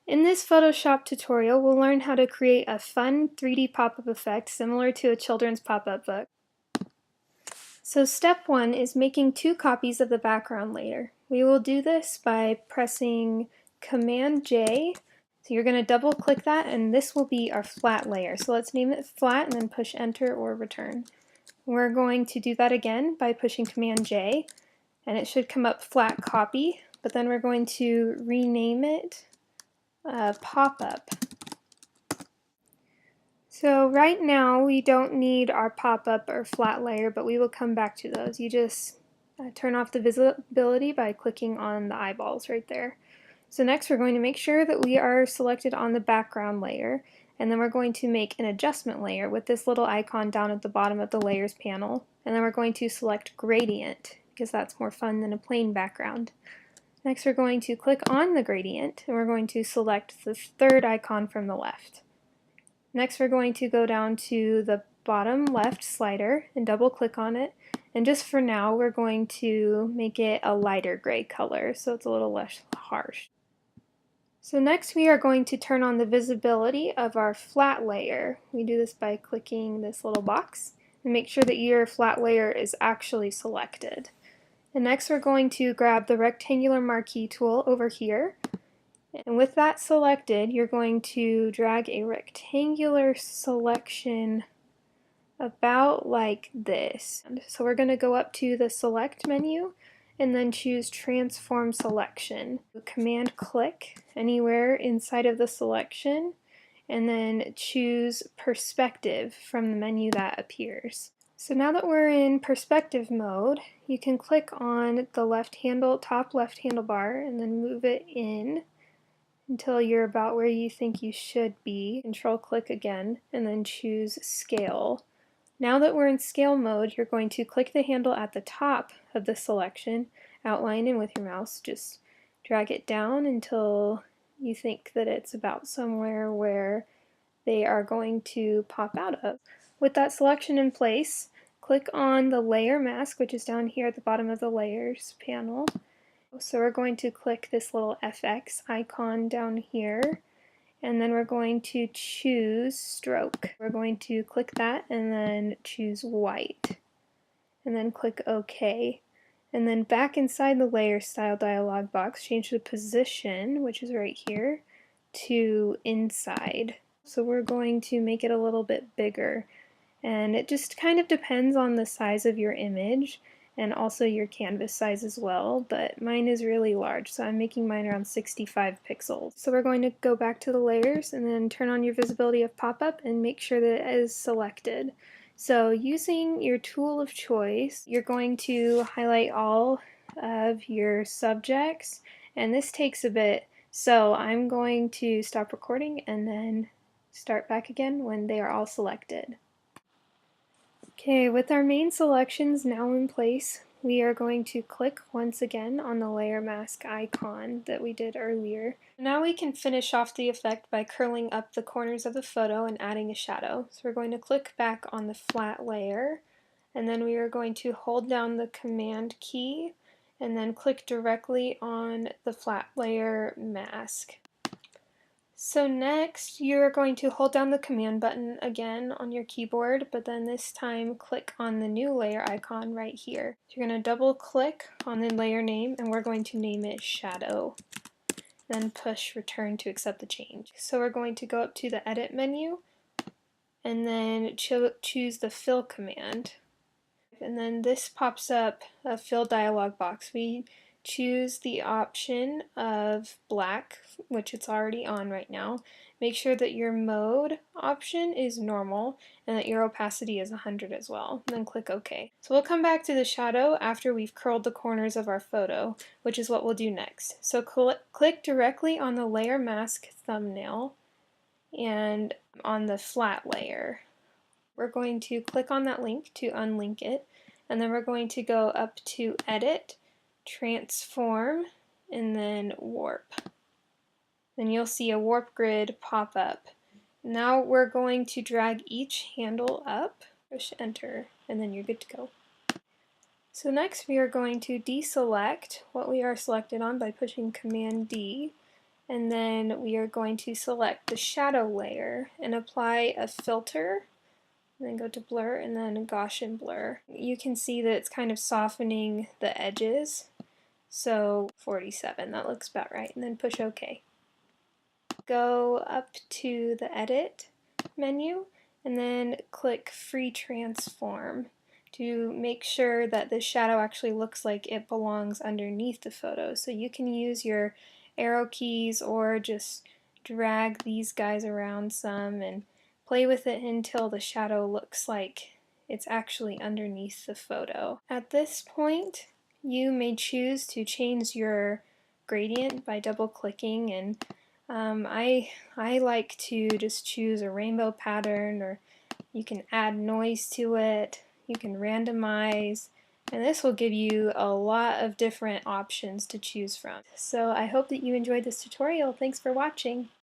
In this Photoshop tutorial, we'll learn how to create a fun 3D pop-up effect similar to a children's pop-up book. So step 1 is making 2 copies of the background layer. We will do this by pressing Command J. So you're going to double click that and this will be our flat layer. So let's name it flat and then push enter or return. We're going to do that again by pushing Command J and it should come up flat copy, but then we're going to rename it pop-up. So right now we don't need our pop-up or flat layer, but we will come back to those. You just turn off the visibility by clicking on the eyeballs right there. So next we're going to make sure that we are selected on the background layer, and then we're going to make an adjustment layer with this little icon down at the bottom of the layers panel, and then we're going to select gradient because that's more fun than a plain background. Next we're going to click on the gradient and we're going to select the third icon from the left. Next we're going to go down to the bottom left slider and double click on it, and just for now we're going to make it a lighter gray color so it's a little less harsh. So next we are going to turn on the visibility of our flat layer. We do this by clicking this little box and make sure that your flat layer is actually selected. And next we're going to grab the rectangular marquee tool over here, and with that selected you're going to drag a rectangular selection about like this. So we're going to go up to the select menu and then choose transform selection. Command click anywhere inside of the selection and then choose perspective from the menu that appears. So now that we're in perspective mode, you can click on the top left handlebar and then move it in until you're about where you think you should be. Control click again and then choose scale. Now that we're in scale mode, you're going to click the handle at the top of the selection, outline, and with your mouse just drag it down until you think that it's about somewhere where they are going to pop out of. With that selection in place, click on the layer mask, which is down here at the bottom of the layers panel. So we're going to click this little FX icon down here, and then we're going to choose stroke. We're going to click that and then choose white, and then click OK. And then back inside the layer style dialog box, change the position, which is right here, to inside. So we're going to make it a little bit bigger, and it just kind of depends on the size of your image and also your canvas size as well, but mine is really large, so I'm making mine around 65 pixels. So we're going to go back to the layers and then turn on your visibility of pop-up and make sure that it is selected. So using your tool of choice, you're going to highlight all of your subjects, and this takes a bit, so I'm going to stop recording and then start back again when they are all selected. Okay, with our main selections now in place, we are going to click once again on the layer mask icon that we did earlier. Now we can finish off the effect by curling up the corners of the photo and adding a shadow. So we're going to click back on the flat layer, and then we are going to hold down the Command key and then click directly on the flat layer mask. So next you're going to hold down the command button again on your keyboard, but then this time click on the new layer icon right here. You're going to double click on the layer name and we're going to name it Shadow. Then push return to accept the change. So we're going to go up to the edit menu and then choose the fill command. And then this pops up a fill dialog box. We choose the option of black, which it's already on right now. Make sure that your mode option is normal and that your opacity is 100 as well. And then click OK. So we'll come back to the shadow after we've curled the corners of our photo, which is what we'll do next. So click directly on the layer mask thumbnail and on the flat layer. We're going to click on that link to unlink it, and then we're going to go up to Edit, Transform, and then Warp. Then you'll see a warp grid pop up. Now we're going to drag each handle up, push enter, and then you're good to go. So next we are going to deselect what we are selected on by pushing Command D, And then we are going to select the shadow layer and apply a filter, and then go to blur and then Gaussian blur. You can see that it's kind of softening the edges. So 47, that looks about right. And then push OK. Go up to the edit menu and then click free transform to make sure that the shadow actually looks like it belongs underneath the photo. So you can use your arrow keys or just drag these guys around some and play with it until the shadow looks like it's actually underneath the photo. At this point, you may choose to change your gradient by double clicking, and I like to just choose a rainbow pattern, or you can add noise to it, you can randomize, and this will give you a lot of different options to choose from. So I hope that you enjoyed this tutorial. Thanks for watching.